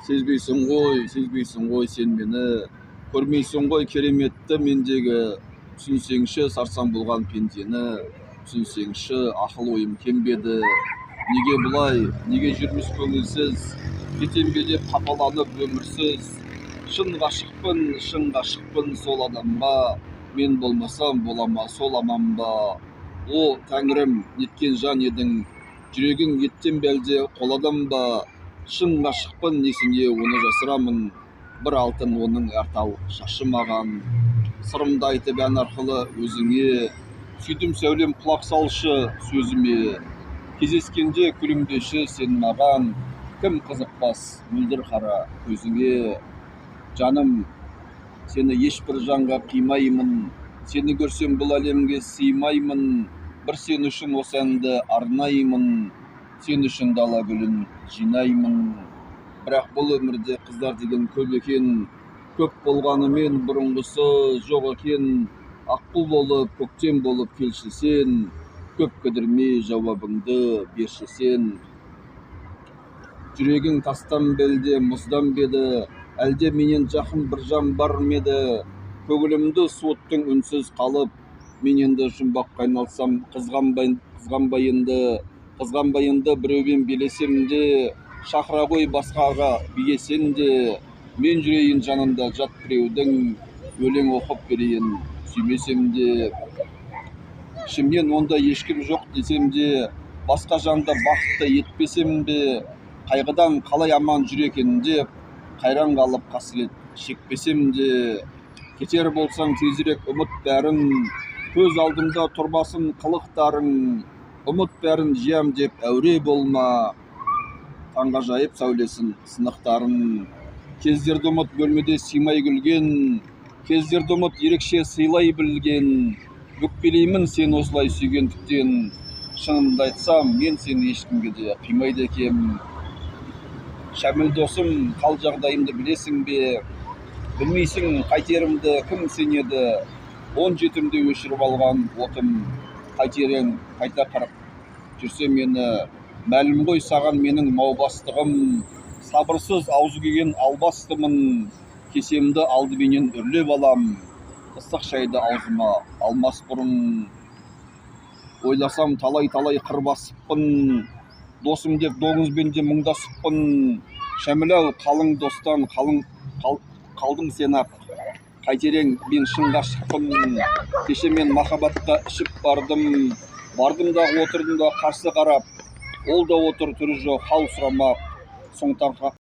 сезбейсің ғой сен мені, көрмейсің ғой кереметті мендегі. Түсінсеңші сарсаң болған пендені, түсінсеңші ақыл ойым кембеді. Неге бұлай, неге жүрміз көңілсіз, кетем бе деп қапаланып өмірсіз. Шын ғашықпын сол адамға, мен болмасам болама сол аман ба? О тәңірім, неткен жан едің, жүрегің еттен бәлде қоладан ба? Шын ғашықпын, несіне оны жасырамын, бір алтын оның әртал шашы маған. Сырымды айтып ән арқылы өзіңе, сүйдім сәулем құлақ салшы сөзіме. Кездескенде күлімдеші сен маған, кім қызықпас мөлдір қара көзіңе. Жаным, сені ешбір жанға қимаймын, сені көрсем бұл әлемге сыймаймын. Бір сен үшін осы әнді арнаймын, сен үшін дала гүлін жинаймын. Бірақ бұл өмірде қыздар деген көп екен, көп болғанымен бұрынғысы жоқ екен. Аққу болып, көктем болып келші сен, көп кідірмей жауабыңды берші сен. Жүрегің тастан белде, мұздан беді, әлде менен жақын бір жан бар меді? Көңілімді суыттың үнсіз қалып, мен енді жұмбаққа айналсам қызғанбайынды біреумен белесем де, шақыра ғой басқаға биесен де. Мен жүрейін жанында жат біреудің, өлең оқып берейін сүймесем де. Ішімнен онда ешкім жоқ десем де, басқа жанды бақытты етпесем де. Қайғыдан қалай аман жүр екен деп, қайран қалып қасірет шекпесем де. Кетер болсаң тезірек ұмыт бәрін, көз алдымда тұрмасын қылықтарың. Ұмыт бәрін жиям деп әуре болма, таңғажайып сәулесін сынықтарын. Кездерді ұмыт бөлмеде сыймай күлген, кездерді ұмыт ерекше сыйлай білген. Өкпелеймін сен осылай сүйгендіктен, шынымды айтсам мен сені ешкімге де қимайды екем. Шәміл досым, қал жағдайымды білесің бе? Білмейсің қайтерімді кім сенеді? 17-імде өшіріп алған отым, қайтерең қайта қарап жүрсе мені. Мәлім ғой саған менің маубастығым, сабырсыз аузы күйген албастымын. Кесемді алдыменен үрлеп алам, ыстық шайды аузыма алмас бұрын. Ойласам талай қыр басыппын, досым деп доңызбен де мұңдасыппын. Шәміл-ау, қалың достан қалдың сен ақ, қайтерең мен шын ғашықпын. Кеше мен махаббатқа ішіп бардым да отырдым да қарсы қарап, ол да отыр түрі жоқ хал сұрамақ.